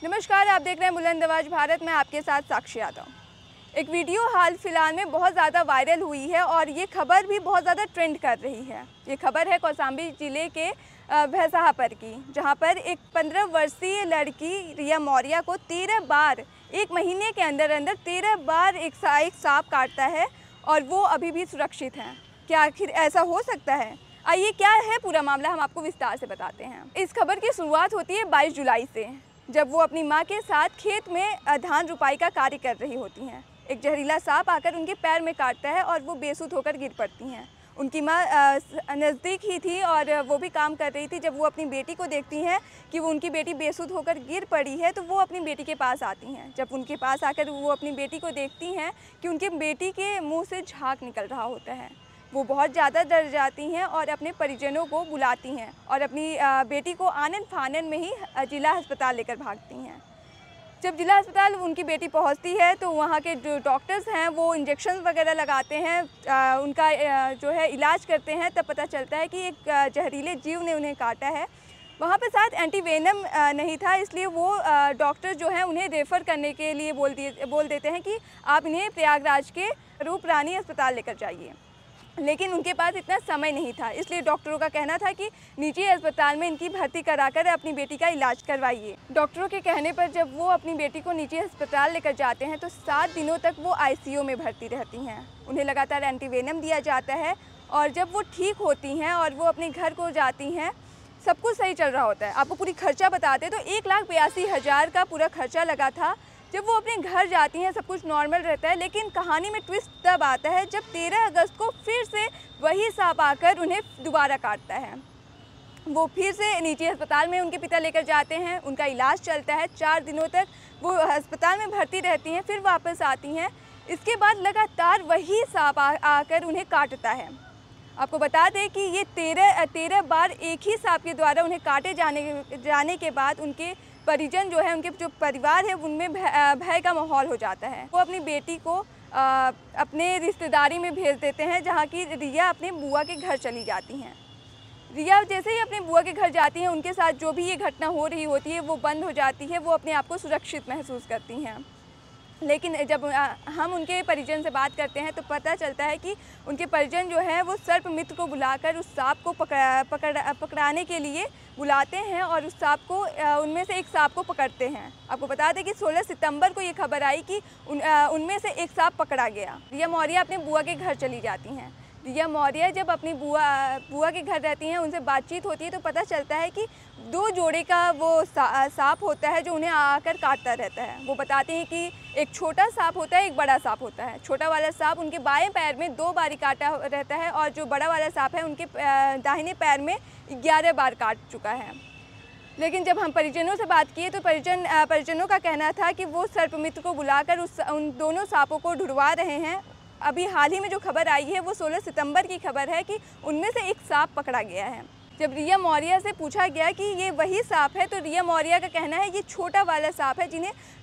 नमस्कार, आप देख रहे हैं बुलंद आवाज भारत में आपके साथ साक्षी यादव। एक वीडियो हाल फिलहाल में बहुत ज़्यादा वायरल हुई है और ये खबर भी बहुत ज़्यादा ट्रेंड कर रही है। ये खबर है कौशाम्बी ज़िले के भैंसाहापर की, जहां पर एक 15 वर्षीय लड़की रिया मौर्य को 13 बार एक महीने के अंदर अंदर 13 बार एक सांप काटता है और वो अभी भी सुरक्षित हैं। क्या आखिर ऐसा हो सकता है? आइए, क्या है पूरा मामला, हम आपको विस्तार से बताते हैं। इस खबर की शुरुआत होती है 22 जुलाई से, जब वो अपनी मां के साथ खेत में धान रुपाई का कार्य कर रही होती हैं। एक जहरीला सांप आकर उनके पैर में काटता है और वो बेसुध होकर गिर पड़ती हैं। उनकी मां नज़दीक ही थी और वो भी काम कर रही थी। जब वो अपनी बेटी को देखती हैं कि वो उनकी बेटी बेसुध होकर गिर पड़ी है, तो वो अपनी बेटी के पास आती हैं। जब उनके पास आकर वो अपनी बेटी को देखती हैं कि उनकी बेटी के मुँह से झाग निकल रहा होता है, वो बहुत ज़्यादा डर जाती हैं और अपने परिजनों को बुलाती हैं और अपनी बेटी को आनन फानन में ही जिला अस्पताल लेकर भागती हैं। जब जिला अस्पताल उनकी बेटी पहुंचती है तो वहां के जो डॉक्टर्स हैं वो इंजेक्शन वगैरह लगाते हैं, उनका जो है इलाज करते हैं। तब पता चलता है कि एक जहरीले जीव ने उन्हें काटा है। वहाँ पर साथ एंटीवेनम नहीं था, इसलिए वो डॉक्टर जो हैं उन्हें रेफ़र करने के लिए बोल देते हैं कि आप इन्हें प्रयागराज के रूप रानी अस्पताल लेकर जाइए। लेकिन उनके पास इतना समय नहीं था, इसलिए डॉक्टरों का कहना था कि निजी अस्पताल में इनकी भर्ती कराकर अपनी बेटी का इलाज करवाइए। डॉक्टरों के कहने पर जब वो अपनी बेटी को निजी अस्पताल लेकर जाते हैं तो 7 दिनों तक वो आईसीयू में भर्ती रहती हैं। उन्हें लगातार एंटीवेनम दिया जाता है और जब वो ठीक होती हैं और वो अपने घर को जाती हैं, सब कुछ सही चल रहा होता है। आपको पूरी खर्चा बताते हैं तो 1,82,000 का पूरा खर्चा लगा था। जब वो अपने घर जाती हैं सब कुछ नॉर्मल रहता है, लेकिन कहानी में ट्विस्ट तब आता है जब 13 अगस्त को फिर से वही सांप आकर उन्हें दोबारा काटता है। वो फिर से निजी अस्पताल में उनके पिता लेकर जाते हैं, उनका इलाज चलता है। 4 दिनों तक वो अस्पताल में भर्ती रहती हैं, फिर वापस आती हैं। इसके बाद लगातार वही सांप आकर उन्हें काटता है। आपको बता दें कि ये 13 बार एक ही सांप के द्वारा उन्हें काटे जाने के बाद उनके परिजन जो है, उनके जो परिवार है, उनमें भय का माहौल हो जाता है। वो अपनी बेटी को अपने रिश्तेदारी में भेज देते हैं, जहाँ की रिया अपने बुआ के घर चली जाती हैं। रिया जैसे ही अपने बुआ के घर जाती हैं, उनके साथ जो भी ये घटना हो रही होती है वो बंद हो जाती है। वो अपने आप को सुरक्षित महसूस करती हैं। लेकिन जब हम उनके परिजन से बात करते हैं तो पता चलता है कि उनके परिजन जो है वो सर्प मित्र को बुलाकर उस सांप को पकड़ाने के लिए बुलाते हैं और उस सांप को उनमें से एक सांप को पकड़ते हैं। आपको बता दें कि 16 सितंबर को ये खबर आई कि उनमें से एक सांप पकड़ा गया। रिया मौर्य अपने बुआ के घर चली जाती हैं। रिया मौर्य जब अपनी बुआ के घर रहती हैं, उनसे बातचीत होती है तो पता चलता है कि 2 जोड़े का वो सांप होता है जो उन्हें आकर काटता रहता है। वो बताते हैं कि एक छोटा सांप होता है, एक बड़ा सांप होता है। छोटा वाला सांप उनके बाएं पैर में 2 बार काटा रहता है और जो बड़ा वाला सांप है उनके दाहिने पैर में 11 बार काट चुका है। लेकिन जब हम परिजनों से बात किए तो परिजनों का कहना था कि वो सर्पमित्र को बुलाकर उन दोनों सांपों को ढूंढवा रहे हैं। अभी हाल ही में जो खबर आई है वो 16 सितंबर की खबर है कि उनमें से एक सांप पकड़ा गया है। जब रिया मौर्य से पूछा गया कि ये वही सांप है तो रिया मौर्य का कहना है ये छोटा वाला सांप है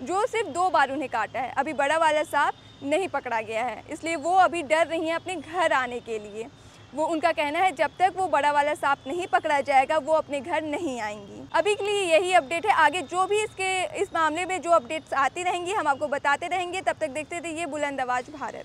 जो सिर्फ 2 बार उन्हें काटा है। अभी बड़ा वाला सांप नहीं पकड़ा गया है, इसलिए वो अभी डर रही हैं अपने घर आने के लिए। वो उनका कहना है जब तक वो बड़ा वाला सांप नहीं पकड़ा जाएगा वो अपने घर नहीं आएंगी। अभी के लिए यही अपडेट है। आगे जो भी इस मामले में जो अपडेट्स आती रहेंगी हम आपको बताते रहेंगे। तब तक देखते रहिए बुलंद आवाज भारत।